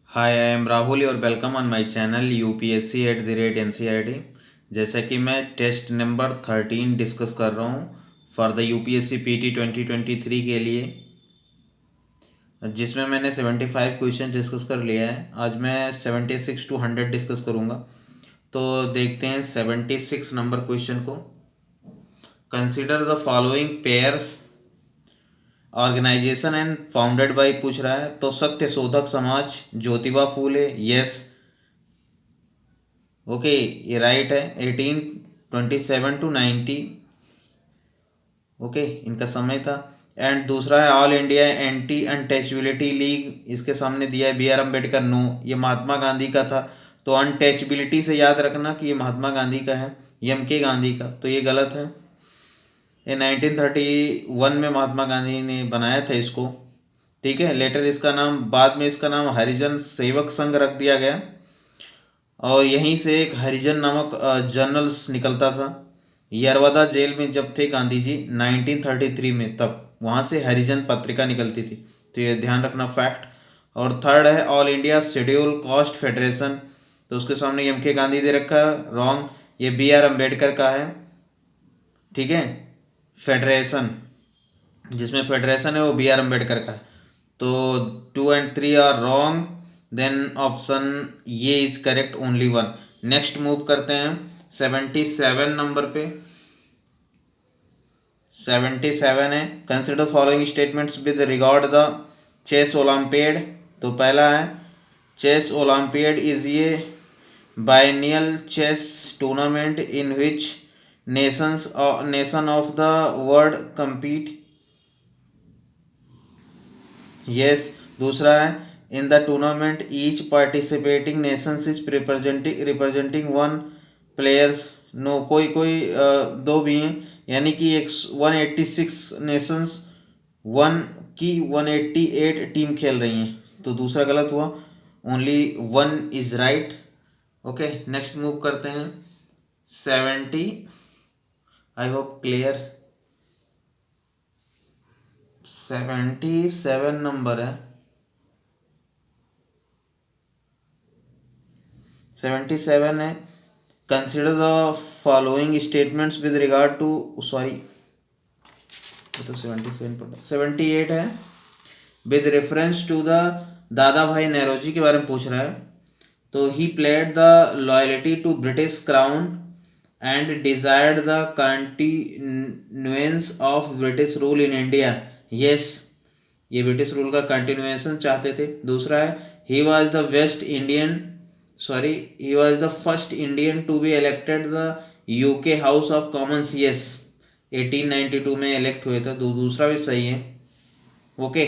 Hi I am Rahul और welcome on my channel UPSC @NCERT। जैसा कि मैं टेस्ट नंबर 13 डिस्कस कर रहा हूँ फॉर द यूपीएससी पीटी 2023 के लिए, जिसमें मैंने 75 क्वेश्चन डिस्कस कर लिया है। आज मैं 76 to 100 डिस्कस करूँगा। तो देखते हैं 76 नंबर क्वेश्चन को। Consider the following pairs organisation and founded by पूछ रहा है। तो सत्य शोधक समाज ज्योतिबा फूले, यस ओके, ये राइट है। 1827 to 90 ओके इनका समय था। एंड दूसरा है all India anti untouchability league, इसके सामने दिया है बी आर अम्बेडकर, नो, ये महात्मा गांधी का था। तो अनटचबिलिटी से याद रखना कि ये महात्मा गांधी का है, एम के गांधी का, तो ये गलत है। ये 1931 में महात्मा गांधी ने बनाया था इसको, ठीक है। लेटर इसका नाम, बाद में इसका नाम हरिजन सेवक संघ रख दिया गया, और यहीं से एक हरिजन नामक जर्नल्स निकलता था। यरवदा जेल में जब थे गांधी जी 1933 में, तब वहाँ से हरिजन पत्रिका निकलती थी। तो ये ध्यान रखना फैक्ट। और थर्ड है all India schedule caste federation, तो उसके सामने एम के गांधी दे रखा है, रॉन्ग, ये बी आर अम्बेडकर का है, ठीक है। फेडरेशन, जिसमें फेडरेशन है वो बी आर अम्बेडकर का है। तो 2 and 3 are wrong, then option ये is correct, only one. Next move करते हैं 77 नंबर पे। 77 है, consider following statements with regard the chess Olympiad. तो पहला है chess Olympiad is a biennial chess tournament in which nation of the world compete, yes. दूसरा है in the tournament each participating nations is representing one players, no, कोई कोई दो भी हैं, यानी कि एक 186 नेशंस, वन की 188 टीम खेल रही हैं, तो दूसरा गलत हुआ, only one is right. Okay, next move करते हैं 70, आई होप क्लियर। 77 नंबर है। 77 है, consider the following statements with regard to, sorry ये तो 77 पर, 78 है, विद रेफरेंस टू द दादा भाई नेरोजी के बारे में पूछ रहा है। तो he pledged the loyalty to British crown and desired the continuance of British rule in India, yes, ये ब्रिटिश रूल का कंटिन्यूएशन चाहते थे। दूसरा है he was the west Indian, sorry, he was the first Indian to be elected the UK House of Commons, yes, 1892 में elect हुए थे, दूसरा भी सही है। Okay,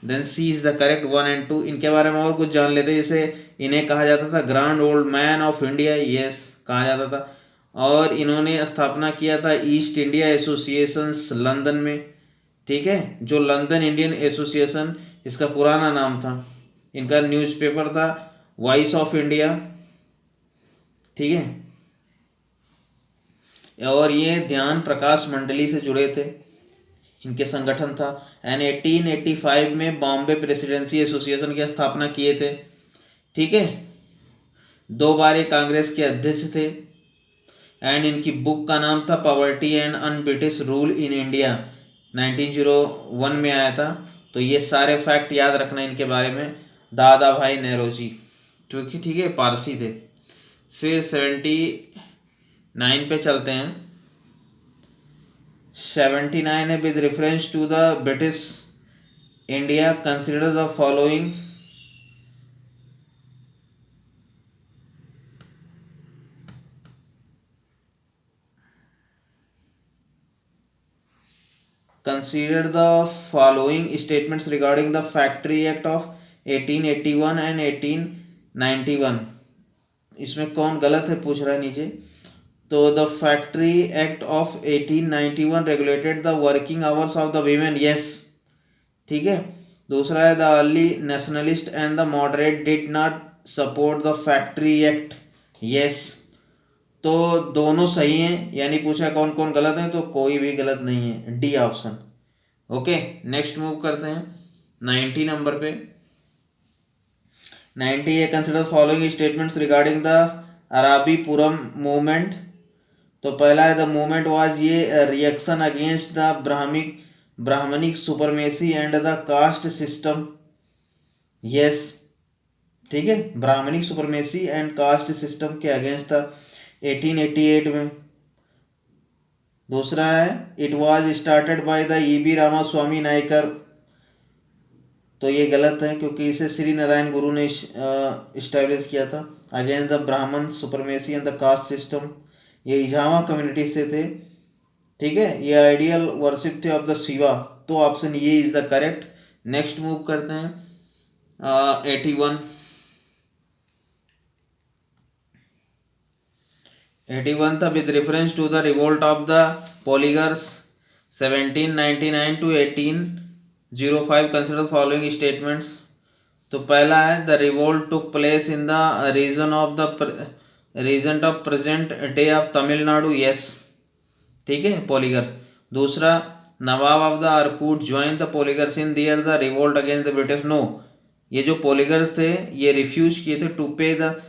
then C is the correct, 1 and 2। इनके बारे में और कुछ जान लेते, जैसे इन्हें कहा जाता था grand old man of India, yes, कहा जाता था। और इन्होंने स्थापना किया था ईस्ट इंडिया एसोसिएशन लंदन में, ठीक है, जो लंदन इंडियन एसोसिएशन इसका पुराना नाम था। इनका न्यूज़पेपर था वॉइस ऑफ इंडिया, ठीक है। और ये ध्यान प्रकाश मंडली से जुड़े थे, इनके संगठन था। एंड 1885 में बॉम्बे प्रेसिडेंसी एसोसिएशन की स्थापना किए थे, ठीक है। 2 बार ये कांग्रेस के अध्यक्ष थे। एंड इनकी बुक का नाम था poverty and un British rule in India, 1901 में आया था। तो ये सारे फैक्ट याद रखना इनके बारे में, दादा भाई नेरोजी, ठीक है, पारसी थे। फिर 79 पे चलते हैं। 79 है, with reference to the British India consider the following, consider the following statements regarding the factory act of 1881 and 1891। इसमें कौन गलत है पूछ रहा है नीचे। तो the factory act of 1891 regulated the working hours of the women, yes, ठीक है। दूसरा है the early nationalist and the moderate did not support the factory act, yes. तो दोनों सही हैं, यानी पूछा कौन कौन गलत है, तो कोई भी गलत नहीं है, D option. Okay, next move करते हैं 90 नंबर पे। 90 a consider following statements regarding the Aravipuram movement. तो पहला है the movement was a reaction against the Brahmanic supremacy and the caste system. Yes, ठीक है, Brahmanic supremacy and caste system के अगेंस्ट था 1888 में। दूसरा है it was started by the EV Ramaswamy Naicker. तो ये गलत है क्योंकि इसे श्री नारायण गुरु ने इस्टेब्लिश किया था against the Brahmin supremacy and the caste system. ये इजामा कम्युनिटी से थे, ठीक है, ये आइडियल वर्शिप थे ऑफ द शिवा। तो ऑप्शन ये is the correct. Next move करते हैं 81 था with reference to the revolt of the Poligars 1799 to 1805 consider following statements. तो पहला है the revolt took place in the region of present day of Tamil Nadu. Yes, ठीक है, पॉलीगर। दूसरा Nawab of the Arcot join the poligars in their the revolt against the British. No, ये जो पॉलीगर्स थे ये रिफ्यूज किए थे to pay the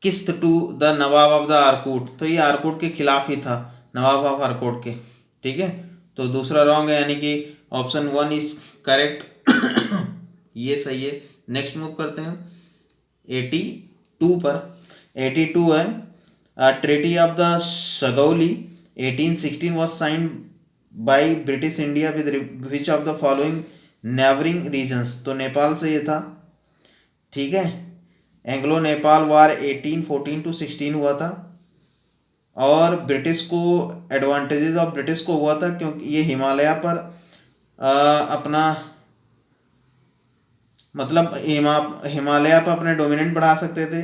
kist to the Nawab of the Arcot. तो ये आरकूट के खिलाफ ही था, नवाब ऑफ आरकूट के, ठीक है। तो दूसरा रॉन्ग है, यानी कि ऑप्शन 1 इज करेक्ट। ये सही है। नेक्स्ट मूव करते हैं 82 पर। 82 है treaty of the Sugauli 1816 was signed by British India with which of the following neighbouring regions. तो नेपाल से ये था, ठीक है। एंग्लो नेपाल वार 1814 टू 16 हुआ था और ब्रिटिश को एडवांटेजेस ऑफ ब्रिटिश को हुआ था क्योंकि ये हिमालय पर अपना मतलब हिमालय पर अपने डोमिनेंट बढ़ा सकते थे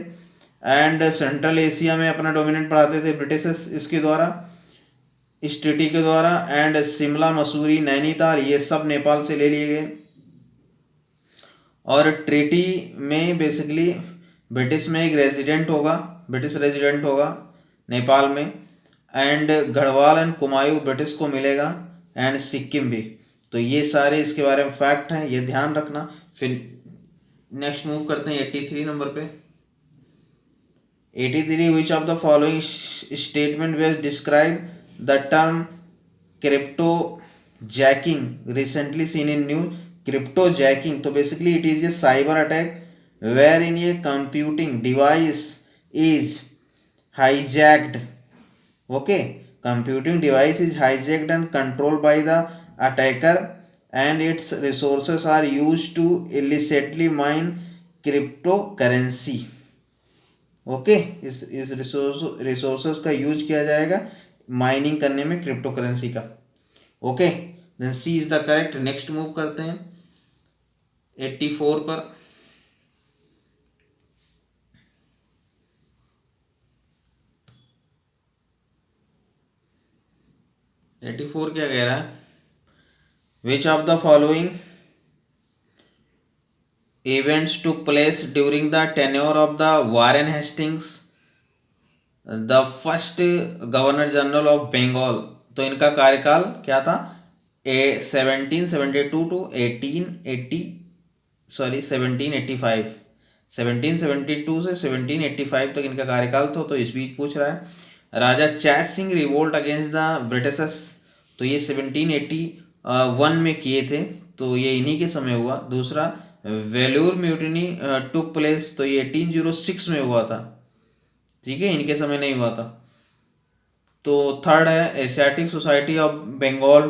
एंड सेंट्रल एशिया में अपना डोमिनेंट बढ़ाते थे ब्रिटिश इसके द्वारा, इस ट्रीटी के द्वारा। एंड शिमला, मसूरी, नैनीताल ये सब नेपाल से ले लिए गए। और ट्रीटी में बेसिकली ब्रिटिश में एक ब्रिटिश रेजिडेंट होगा नेपाल में। And Garhwal and Kumaon British को मिलेगा एंड सिक्किम भी। तो ये सारे इसके बारे में फैक्ट हैं, ये ध्यान रखना। फिर नेक्स्ट मूव करते हैं 83 नंबर पे। 83 which of the following statement was describe the term cryptojacking recently seen in news. Cryptojacking तो basically it is a cyber attack where in a computing device is hijacked. Okay, computing device is hijacked and controlled by the attacker and its resources are used to illicitly mine cryptocurrency. Okay, इस resources का use किया जाएगा mining करने में crypto currency का। Okay, then C is the correct. Next move करते हैं 84 पर। 84 क्या कह रहा है? Which of the following events took place during the tenure of the Warren Hastings the first governor general of Bengal. तो इनका कार्यकाल क्या था? 1772 टू 1785। 1772 से 1785 तक इनका कार्यकाल था। तो इस बीच पूछ रहा है राजा चैत Singh revolt against the Britishers. तो ये 1781 में किए थे, तो ये इन्हीं के समय हुआ। दूसरा वेलूर म्यूटिनी टुक प्लेस, तो ये 1806 में हुआ था, ठीक है, इनके समय नहीं हुआ था। तो थर्ड है Asiatic society of Bengal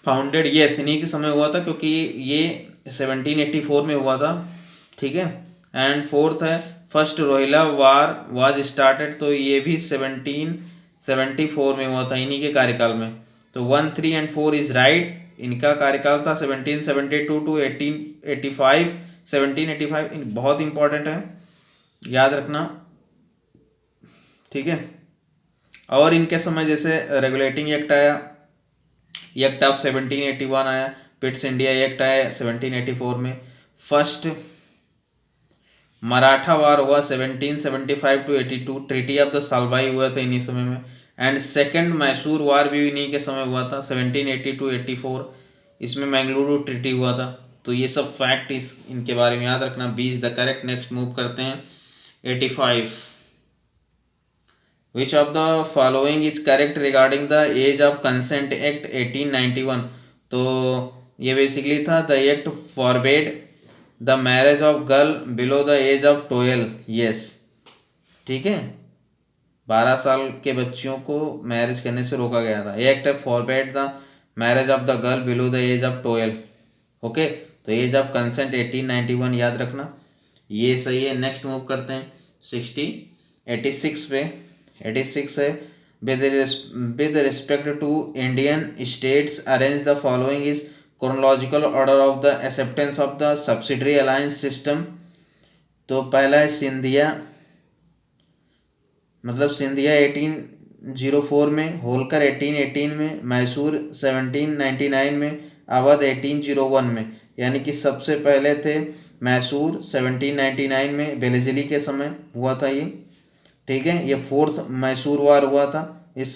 founded, yes इन्हीं के समय हुआ था क्योंकि ये 1784 में हुआ था, ठीक है। एंड फोर्थ है first Rohilla war was started, तो ये भी 1774 में हुआ था, इन्हीं के कार्यकाल में। तो 1, 3 एंड 4 इज राइट। इनका कार्यकाल था 1772 टू 1885। 1785 बहुत इंपॉर्टेंट है, याद रखना, ठीक है। और इनके समय जैसे रेगुलेटिंग एक्ट आया, एक्ट ऑफ 1781 आया, पिट्स इंडिया एक्ट आया 1784 में। फर्स्ट मराठा वार हुआ 1775 to 82, treaty of the Salbai हुआ था इन्हीं समय में। एंड सेकंड मैसूर वार भी इन्हीं के समय हुआ था 1780 टू 84, इसमें मैंगलुरु ट्रीटी हुआ था। तो ये सब फैक्ट इनके बारे में याद रखना। B is the correct. Next move करते हैं 85। Which of the following is correct regarding the age of consent act 1891। तो ये बेसिकली था the act forbade the marriage of girl below the age of 12। Yes, ठीक है, 12 साल के बच्चियों को मैरिज करने से रोका गया था। Act forbade the marriage of the girl below the age of 12। Okay, तो एज ऑफ कंसेंट 1891 याद रखना, ये सही है। नेक्स्ट मूव करते हैं 86 पे। 86 है with respect to Indian states arrange the following is chronological order of the acceptance of the subsidiary alliance system. तो पहला है सिंधिया, मतलब सिंधिया 1804 में, होलकर 1818 में, मैसूर 1799 में, अवध 1801 में। यानी कि सबसे पहले थे मैसूर 1799 में, बेलेजली के समय हुआ था ये, ठीक है। ये 4th मैसूर वार हुआ था इस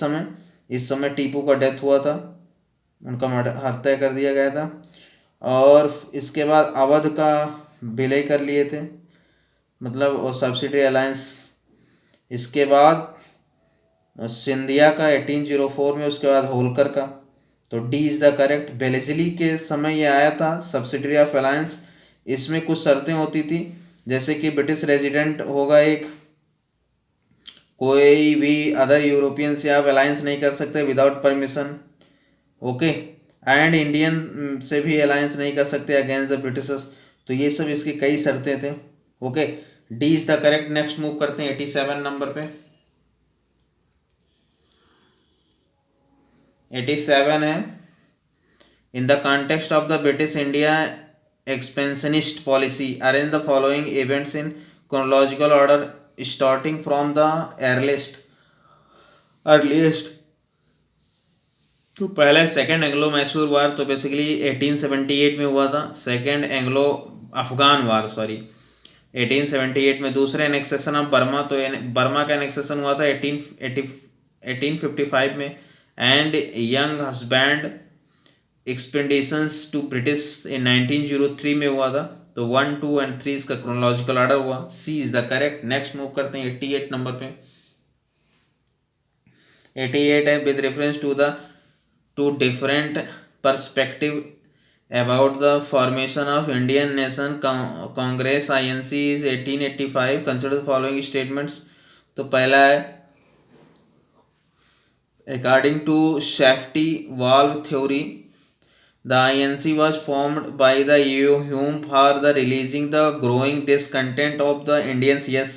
समय टीपू का डेथ हुआ था, उनका हत्या कर दिया गया था। और इसके बाद अवध का विलय कर लिए थे, मतलब और सब्सिडरी अलायंस। इसके बाद सिंधिया का 1804 में, उसके बाद होलकर का। तो डी इज़ द करेक्ट। बेलेजली के समय ये आया था सब्सिडरी ऑफ अलायंस। इसमें कुछ शर्तें होती थी, जैसे कि ब्रिटिश रेजिडेंट होगा एक, कोई भी अदर यूरोपियन से आप अलायंस नहीं कर सकते without permission, okay, and Indian से भी अलायंस नहीं कर सकते अगेंस्ट द ब्रिटिशर्स। तो ये सब इसकी कई शर्तें थे, okay. D is the correct. Next move करते हैं 87 नंबर पे। 87 है in the context of the British India expansionist policy arrange the following events in chronological order starting from the earliest. तो पहला सेकेंड एंग्लो मैसूर वार, तो बेसिकली 1878 में हुआ था। सेकेंड एंग्लो अफगान वार 1878 में। दूसरे एनेक्सेशन ऑफ बर्मा, तो बर्मा का एनेक्सेशन हुआ था 1855 में। And Younghusband expeditions to British in 1903 में हुआ था। तो 1, 2 एंड 3 इसका क्रोनोलॉजिकल ऑर्डर हुआ। C is the correct. Next move करते हैं 88 नंबर पे। 88 है with reference to the two different perspective about the formation of Indian Nation Congress INC is 1885 consider the following statements। तो पहला है according to safety valve theory the INC was formed by the Hume for the releasing the growing discontent of the Indians। yes,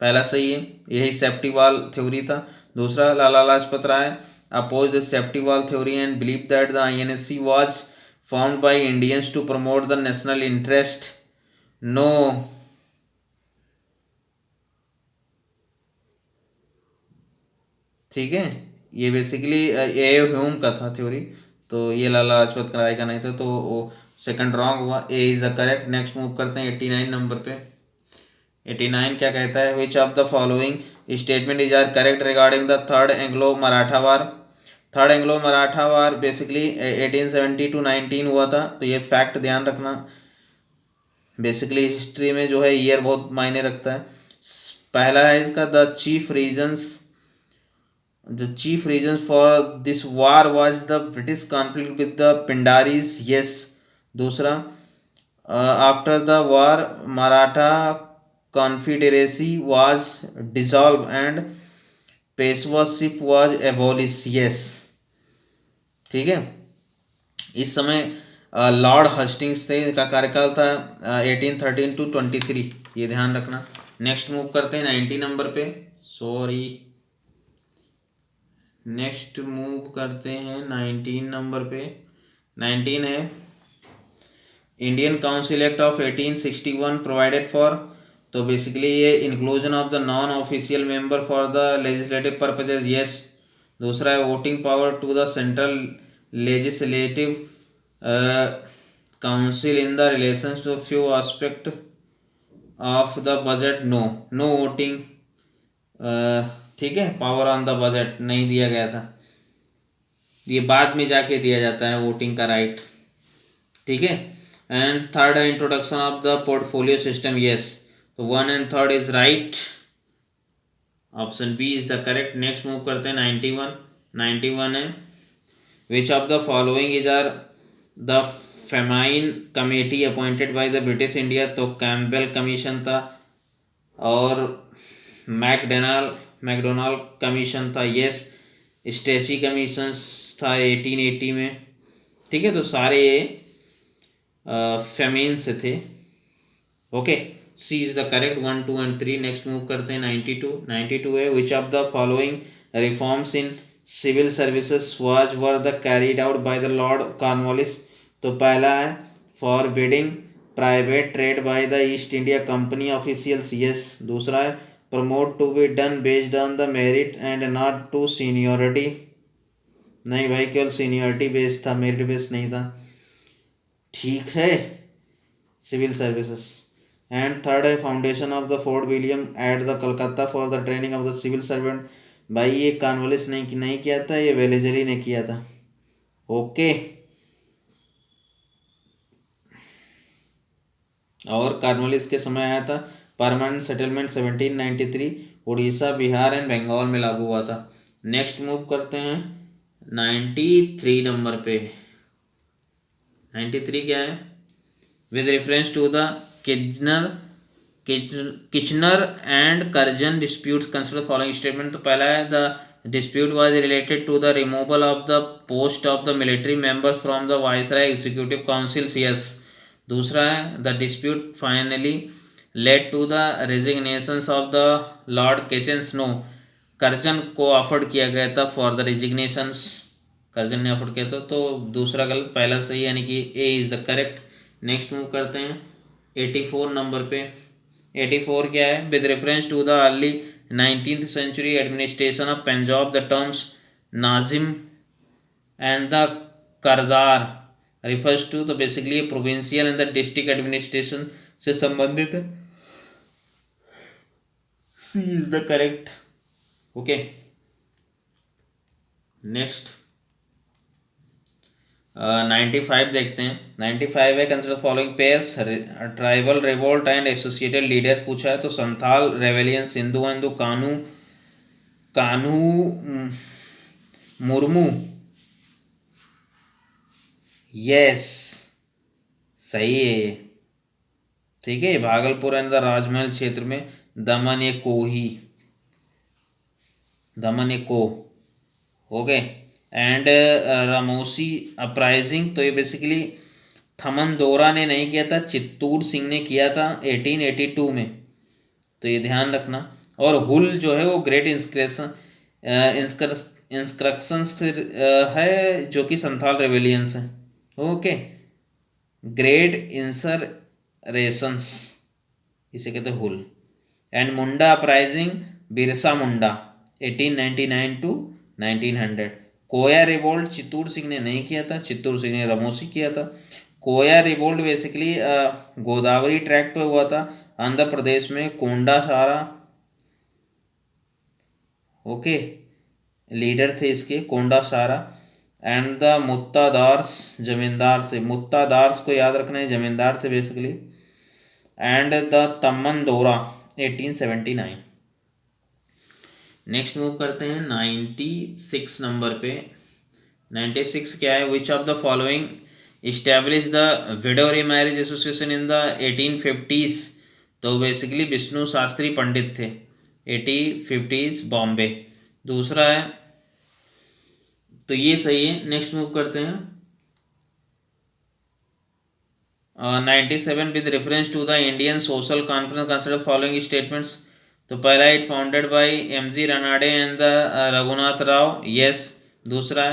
पहला सही है, यही safety वाल theory था। दूसरा Lala Lajpat Rai opposed the safety valve theory and believed that the INC was formed by Indians to promote the national interest। no, ठीक है, ये बेसिकली ए ह्यूम का था थ्योरी, तो ये लाला लाजपत राय का नहीं था, तो वो सेकंड रॉन्ग हुआ। A is the correct. Next move करते हैं 89 नंबर पे। 89 क्या कहता है, which of the following statement is are correct regarding the third Anglo Maratha war. Third Anglo Maratha war basically 1870 to 19 हुआ था। तो ये फैक्ट ध्यान रखना, बेसिकली हिस्ट्री में जो है ईयर बहुत मायने रखता है। पहला है इसका the chief reason for this war was the British conflict with the Pindaris. Yes. दूसरा after the war Maratha confederacy was dissolve and Peshwaship was abolish. Yes, ठीक है। इस समय लॉर्ड हस्टिंग्स थे, इनका कार्यकाल था 1813 to 23, ये ध्यान रखना। नेक्स्ट मूव करते हैं 90 नंबर पे। नेक्स्ट मूव करते हैं 19 नंबर पे। 19 है Indian council act of 1861 provided for. तो बेसिकली ये inclusion of the non official member for the legislative purposes. Yes. दूसरा है voting power to the central legislative council in the relation to few aspect of the budget. No voting, ठीक है, power on the budget नहीं दिया गया था, ये बाद में जाके दिया जाता है वोटिंग का राइट, ठीक है। एंड थर्ड है introduction of the portfolio system, yes, तो 1 and 3 is right, option B is the correct. Next move करते हैं 91। 91 है which of the following is are the famine committee appointed by the British India, तो Campbell commission था और MacDonald commission था, yes, Strachey commission था 1880 में, ठीक है, तो सारे ये फेमेन से थे, okay, C is the correct 1 2 and 3। Next move करते हैं 92। 92 है which of the following reforms in civil services was were the carried out by the Lord Cornwallis, तो पहला है forbidding private trade by the East India Company officials, yes, दूसरा है promote to be done based on the merit and not to seniority, नहीं भाई केवल seniority based था, merit based नहीं था, ठीक है, सिविल सर्विसेज। एंड थर्ड है foundation of the Fort William at the Calcutta for the training of the civil servant, भाई ये कॉर्नवालिस नहीं किया था, ये वेलेजली ने किया था, ओके, और कॉर्नवालिस के समय आया था permanent settlement 1793, Orissa Bihar and Bengal में लागू हुआ था। नेक्स्ट मूव करते हैं 93 नंबर पे। 93 क्या है, with reference to the Kitchener and Curzon dispute consider following statement, तो पहला है the dispute was related to the removal of the post of the military members from the viceroy executive council, yes, दूसरा है the dispute finally led to the resignations of the Lord Kitchens, no, Curzon को offered किया गया था for the resignations, Curzon ने offered किया था, तो दूसरा गलत, पहला सही, यानी कि A is the correct. Next move करते हैं 84 नंबर पे। 84 क्या है, with reference to the early 19th century administration of Punjab the terms nazim and the kardar refers to, तो basically provincial and the district administration से संबंधित है, C is the correct, okay. Next 95 देखते हैं। 95 है consider following pairs tribal revolt and associated leaders पूछा है, तो संथाल रेवेलियन, सिंधु हिंदू कानू कानू मुर्मू, यस, सही है, ठीक है, भागलपुर एंड द राजमहल क्षेत्र में दमन ए कोही, दमन ए को, ओके, एंड रामोसी अपराइजिंग, तो ये बेसिकली थमन दोरा ने नहीं किया था, चित्तूर सिंह ने किया था 1882 में, तो ये ध्यान रखना। और हुल जो है वो ग्रेट इंस्क्रक्शंस है जो कि संथाल रेवेलियंस है, ओके, ग्रेट इंसरेशंस इसे कहते हैं Hul. And Munda uprising Birsa Munda 1899 to 1900। Koya revolt Chittur Singh ने नहीं किया था, चित्तूर सिंह ने रामोसी किया था। कोया रिवोल्ट बेसिकली गोदावरी ट्रैक पे हुआ था आंध्र प्रदेश में, कोंडा सारा, ओके, लीडर थे इसके कोंडा सारा। एंड द मुत्तादार्स जमींदार से, मुत्तादार्स को याद रखना है, जमींदार थे बेसिकली। एंड द तमन दोरा 1879। नेक्स्ट मूव करते हैं 96 नंबर पे। 96 क्या है, which of the following establish the widow remarriage association in the 1850s, तो बेसिकली विष्णु शास्त्री पंडित थे, 1850s बॉम्बे, दूसरा है, तो ये सही है। नेक्स्ट मूव करते हैं 97 with reference to the Indian social conference consider following statements, तो पहला it founded by MG Ranade and the Raghunath Rao, yes, दूसरा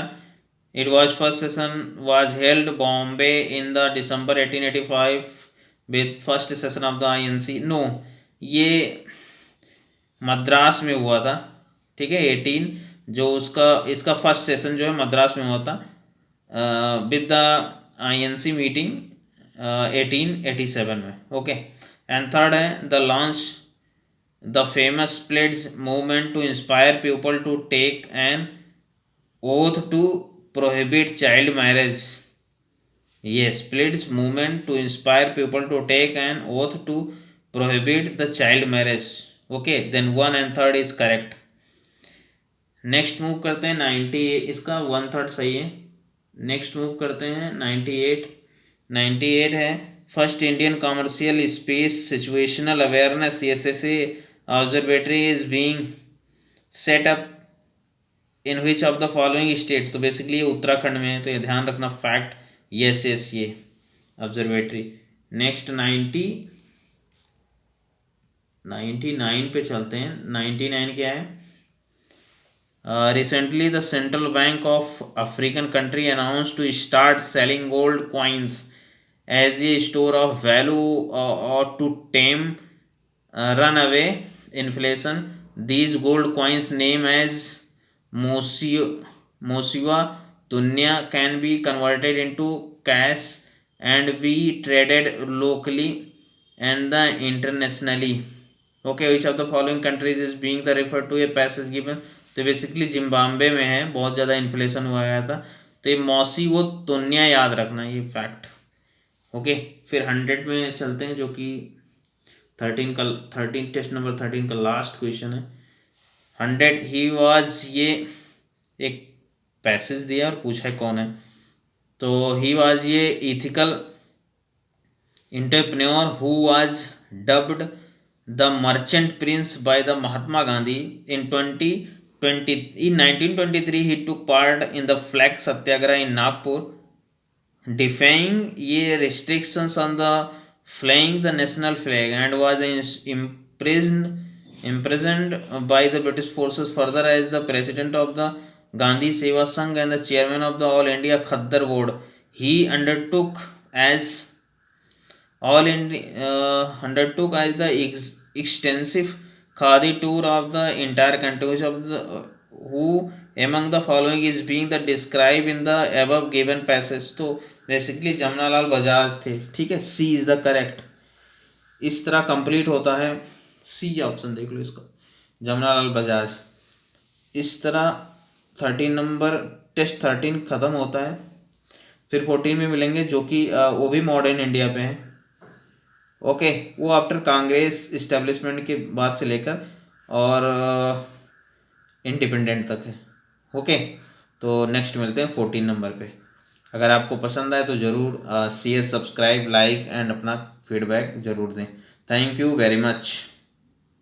it was first session was held Bombay in the December 1885 with first session of the INC, no, ये मद्रास में हुआ था, ठीक है, 18 जो उसका इसका फर्स्ट सेशन जो है मद्रास में हुआ था विद द आईएनसी मीटिंग 1887 में, ओके। एंड थर्ड है the launch the famous pledges movement to inspire people to take an oath to prohibit child marriage, Yes, splits movement to inspire people to take an oath to prohibit the child marriage. Okay, then 1 and 3 is correct. Next move करते हैं 98, इसका 1/3 सही है. Next move करते हैं 98. 98 है first Indian commercial space situational awareness SSA observatory is being set up in which of the following state. तो basically ये उत्तराखंड में है, तो ये ध्यान रखना फैक्ट. यस यस, ये ऑब्जर्वेटरी. नेक्स्ट 99 पे चलते हैं. 99 क्या है? Recently, the Central Bank of African country announced to start selling gold coins as a store of value or to tame runaway inflation. These gold coins, named as Mosiwa Dunya, can be converted into cash and be traded locally and internationally. Okay, which of the following countries is being the referred to a passage given? तो basically Zimbabwe में है, बहुत ज़्यादा inflation हुआ गया था. तो ये मौसी वो तुन्या याद रखना, ये फैक्ट. ओके, फिर 100 में चलते हैं, जो कि 13 टेस्ट नंबर 13 का लास्ट क्वेश्चन है. 100 ही वाज, ये एक पैसेज दिया और पूछा है कौन है. तो ही वाज ये ethical entrepreneur who was dubbed the merchant Prince by the Mahatma Gandhi in 1923. he took part in the flag satyagraha in Nagpur, defying ye restrictions on the flying the national flag, and was imprisoned by the British forces. Further, as the president of the Gandhi Seva Sangh and the chairman of the All India Khaddar Board, he undertook as the extensive Khadi tour of the entire country. Who among the following is being the described in the above given passage? तो basically Jamnalal Bajaj थे. ठीक है, C is the correct. इस तरह complete होता है. C option देख लो इसका, जमनालाल बजाज. इस तरह 13 नंबर टेस्ट 13 ख़त्म होता है. फिर 14 में मिलेंगे, जो कि वो भी मॉडर्न इंडिया पे हैं. ओके, वो आफ्टर कांग्रेस इस्टेब्लिशमेंट के बाद से लेकर और इंडिपेंडेंट तक है. ओके, तो नेक्स्ट मिलते हैं 14 नंबर पे. अगर आपको पसंद आए तो ज़रूर शेयर, सब्सक्राइब, लाइक एंड अपना फीडबैक ज़रूर दें. Thank you very much.